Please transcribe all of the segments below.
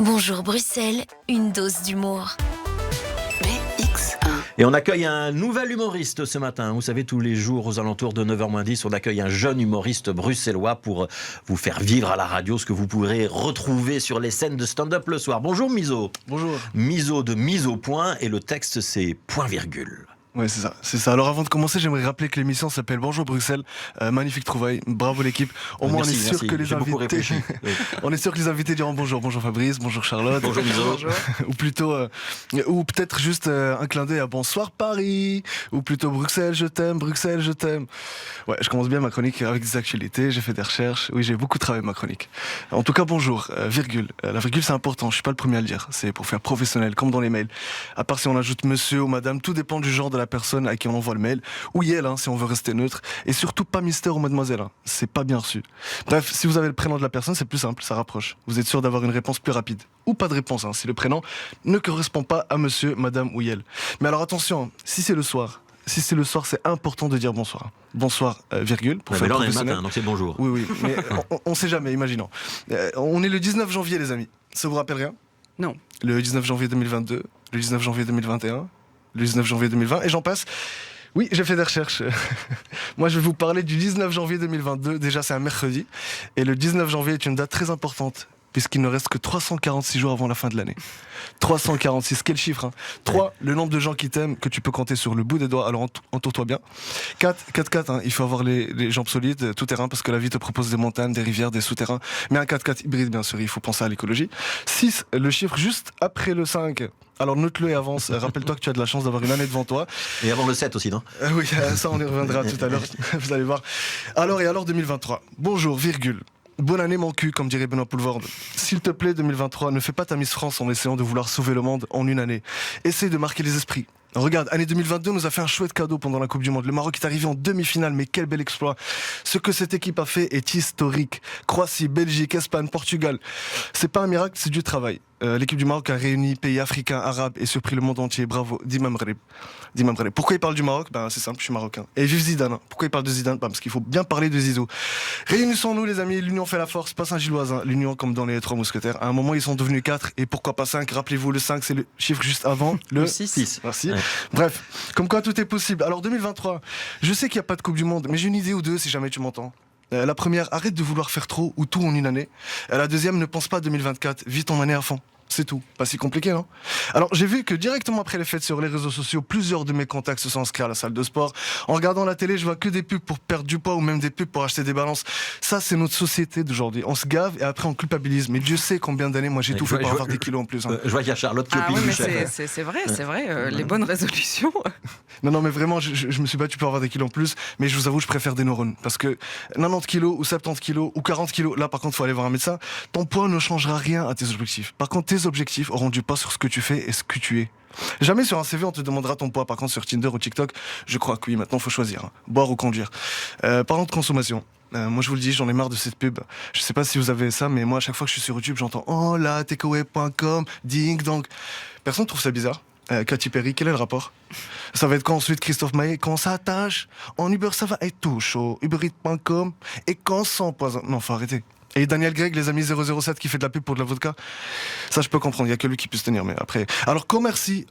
Bonjour Bruxelles, une dose d'humour. BX1. Et on accueille un nouvel humoriste ce matin. Vous savez, tous les jours aux alentours de 9h10, on accueille un jeune humoriste bruxellois pour vous faire vivre à la radio ce que vous pourrez retrouver sur les scènes de stand-up le soir. Bonjour Miso. Bonjour. Miso de mise au point et le texte c'est point virgule. Ouais, c'est ça. Alors avant de commencer, j'aimerais rappeler que l'émission s'appelle Bonjour Bruxelles. Magnifique trouvaille, bravo l'équipe. Au moins Merci, on est sûr merci. que les J'ai beaucoup invités, réfléchi. Oui. on est sûr que les invités diront bonjour, bonjour Fabrice, bonjour Charlotte, Bonjour Miso. ou plutôt, ou peut-être juste un clin d'œil à bonsoir Paris, ou plutôt Bruxelles je t'aime, Bruxelles je t'aime. Ouais, je commence bien ma chronique avec des actualités, j'ai fait des recherches, oui j'ai beaucoup travaillé ma chronique. En tout cas bonjour, virgule. La virgule c'est important, je suis pas le premier à le dire, c'est pour faire professionnel, comme dans les mails. À part si on ajoute monsieur ou madame, tout dépend du genre de la personne à qui on envoie le mail, ou Yel, si on veut rester neutre, et surtout pas Mister ou Mademoiselle, c'est pas bien reçu. Bref, si vous avez le prénom de la personne, c'est plus simple, ça rapproche. Vous êtes sûr d'avoir une réponse plus rapide. Ou pas de réponse, si le prénom ne correspond pas à monsieur, madame ou Yel. Mais alors attention, si c'est le soir, c'est important de dire bonsoir. Bonsoir, virgule, pour faire Mais là on est le professionnel. matin, donc c'est bonjour. Oui, mais on sait jamais, imaginons. On est le 19 janvier, les amis. Ça vous rappelle rien ? Non. Le 19 janvier 2022, le 19 janvier 2021, le 19 janvier 2020, et j'en passe. Oui, j'ai fait des recherches. Moi, je vais vous parler du 19 janvier 2022. Déjà, c'est un mercredi. Et le 19 janvier est une date très importante, puisqu'il ne reste que 346 jours avant la fin de l'année. 346, quel chiffre, 3, le nombre de gens qui t'aiment, que tu peux compter sur le bout des doigts, alors entoure-toi bien. 4, il faut avoir les jambes solides, tout terrain, parce que la vie te propose des montagnes, des rivières, des souterrains. Mais un 4x4 hybride, bien sûr, il faut penser à l'écologie. 6, le chiffre juste après le 5. Alors note-le et avance. Rappelle-toi que tu as de la chance d'avoir une année devant toi. Et avant le 7 aussi, non ? Oui, ça on y reviendra tout à l'heure. Vous allez voir. Alors 2023. Bonjour, virgule. Bonne année mon cul, comme dirait Benoît Poulvorde. S'il te plaît 2023, ne fais pas ta Miss France en essayant de vouloir sauver le monde en une année. Essaye de marquer les esprits. Regarde, année 2022 nous a fait un chouette cadeau pendant la Coupe du Monde. Le Maroc est arrivé en demi-finale, mais quel bel exploit. Ce que cette équipe a fait est historique. Croatie, Belgique, Espagne, Portugal. C'est pas un miracle, c'est du travail. L'équipe du Maroc a réuni pays africains, arabes et surpris le monde entier. Bravo, Dimam Mreb. Pourquoi il parle du Maroc ? C'est simple, je suis marocain. Et vive Zidane. Pourquoi il parle de Zidane ? Parce qu'il faut bien parler de Zizou. Réunissons-nous les amis, l'union fait la force, pas Saint-Gilloise. L'union comme dans les 3 mousquetaires. À un moment ils sont devenus 4 et pourquoi pas 5 ? Rappelez-vous, le 5 c'est le chiffre juste avant le 6. Merci. Ouais. Bref, comme quoi tout est possible. Alors 2023, je sais qu'il n'y a pas de Coupe du Monde, mais j'ai une idée ou deux si jamais tu m'entends. La première, arrête de vouloir faire trop ou tout en une année. La deuxième, ne pense pas à 2024, vis ton année à fond. C'est tout. Pas si compliqué, non ? Alors, j'ai vu que directement après les fêtes sur les réseaux sociaux, plusieurs de mes contacts se sont inscrits à la salle de sport. En regardant la télé, je vois que des pubs pour perdre du poids ou même des pubs pour acheter des balances. Ça, c'est notre société d'aujourd'hui. On se gave et après on culpabilise. Mais Dieu sait combien d'années, moi, j'ai tout fait pour avoir des kilos en plus. Je vois qu'il y a Charlotte qui Ah opine oui, du mais chef. c'est vrai, les bonnes résolutions. Non, mais vraiment, je me suis battu pour avoir des kilos en plus, mais je vous avoue, je préfère des neurones. Parce que 90 kilos ou 70 kilos ou 40 kilos, là par contre, faut aller voir un médecin, ton poids ne changera rien à tes objectifs. Par contre, tes objectifs auront du poids sur ce que tu fais et ce que tu es. Jamais sur un CV on te demandera ton poids. Par contre, sur Tinder ou TikTok, je crois que oui, maintenant faut choisir. Boire ou conduire. Parlons de consommation. Moi je vous le dis, j'en ai marre de cette pub. Je sais pas si vous avez ça, mais moi à chaque fois que je suis sur YouTube, j'entends oh là, takeaway.com, ding dong. Personne trouve ça bizarre. Katy Perry, quel est le rapport ? Ça va être quand ensuite Christophe Maé, quand ça attache, en Uber ça va être tout chaud, uberit.com, et quand sans poison. Non, faut arrêter. Et Daniel Gregg, les amis 007 qui fait de la pub pour de la vodka, ça je peux comprendre, il n'y a que lui qui peut se tenir, mais après... Alors Omar Sy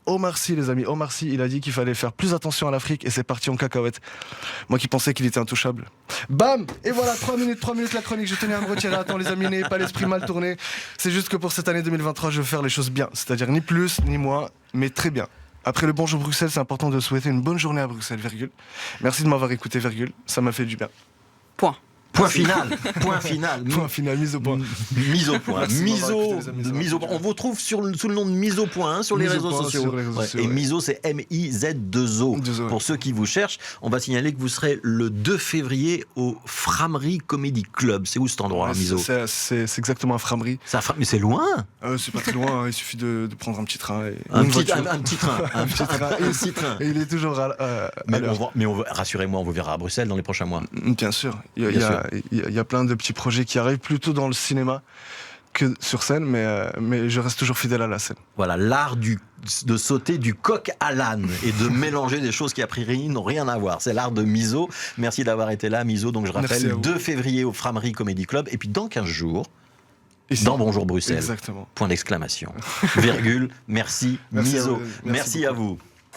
les amis, Omar Sy, il a dit qu'il fallait faire plus attention à l'Afrique et c'est parti en cacahuète. Moi qui pensais qu'il était intouchable. Bam ! Et voilà, 3 minutes la chronique, je tenais à me retirer. Attends les amis, n'ayez pas l'esprit mal tourné. C'est juste que pour cette année 2023, je veux faire les choses bien, c'est-à-dire ni plus ni moins, mais très bien. Après le bonjour Bruxelles, c'est important de souhaiter une bonne journée à Bruxelles, virgule. Merci de m'avoir écouté, virgule, ça m'a fait du bien. Point. Point final. Point final. Point final, mise au point. Mise au point. Merci de m'avoir écouté, les amis, Mise au point. On vous trouve sous le nom de Mise au point sur les Mise au réseaux point sociaux. sur les réseaux sociaux, Et ouais. Miso, c'est M-I-Z-2-O. 2O, Pour ouais. ceux qui vous cherchent, on va signaler que vous serez le 2 février au Framerie Comedy Club. C'est où cet endroit, Ouais, Miso ? c'est exactement un framerie. Mais c'est loin. C'est pas très loin, il suffit de prendre un petit train. Et Un une petit voiture. train. Un petit train. Et il est toujours à l'heure. Rassurez-moi, on vous verra à Bruxelles dans les prochains mois. Bien sûr, il y a plein de petits projets qui arrivent plutôt dans le cinéma que sur scène, mais je reste toujours fidèle à la scène. Voilà, l'art de sauter du coq à l'âne et de mélanger des choses qui a priori n'ont rien à voir. C'est l'art de Miso. Merci d'avoir été là, Miso. Donc je Merci rappelle, à vous. 2 février au Framerie Comedy Club. Et puis dans 15 jours, Ici. dans Bonjour Bruxelles. Exactement. Point d'exclamation. Virgule, merci, Merci à Miso. vous. Merci à beaucoup. vous.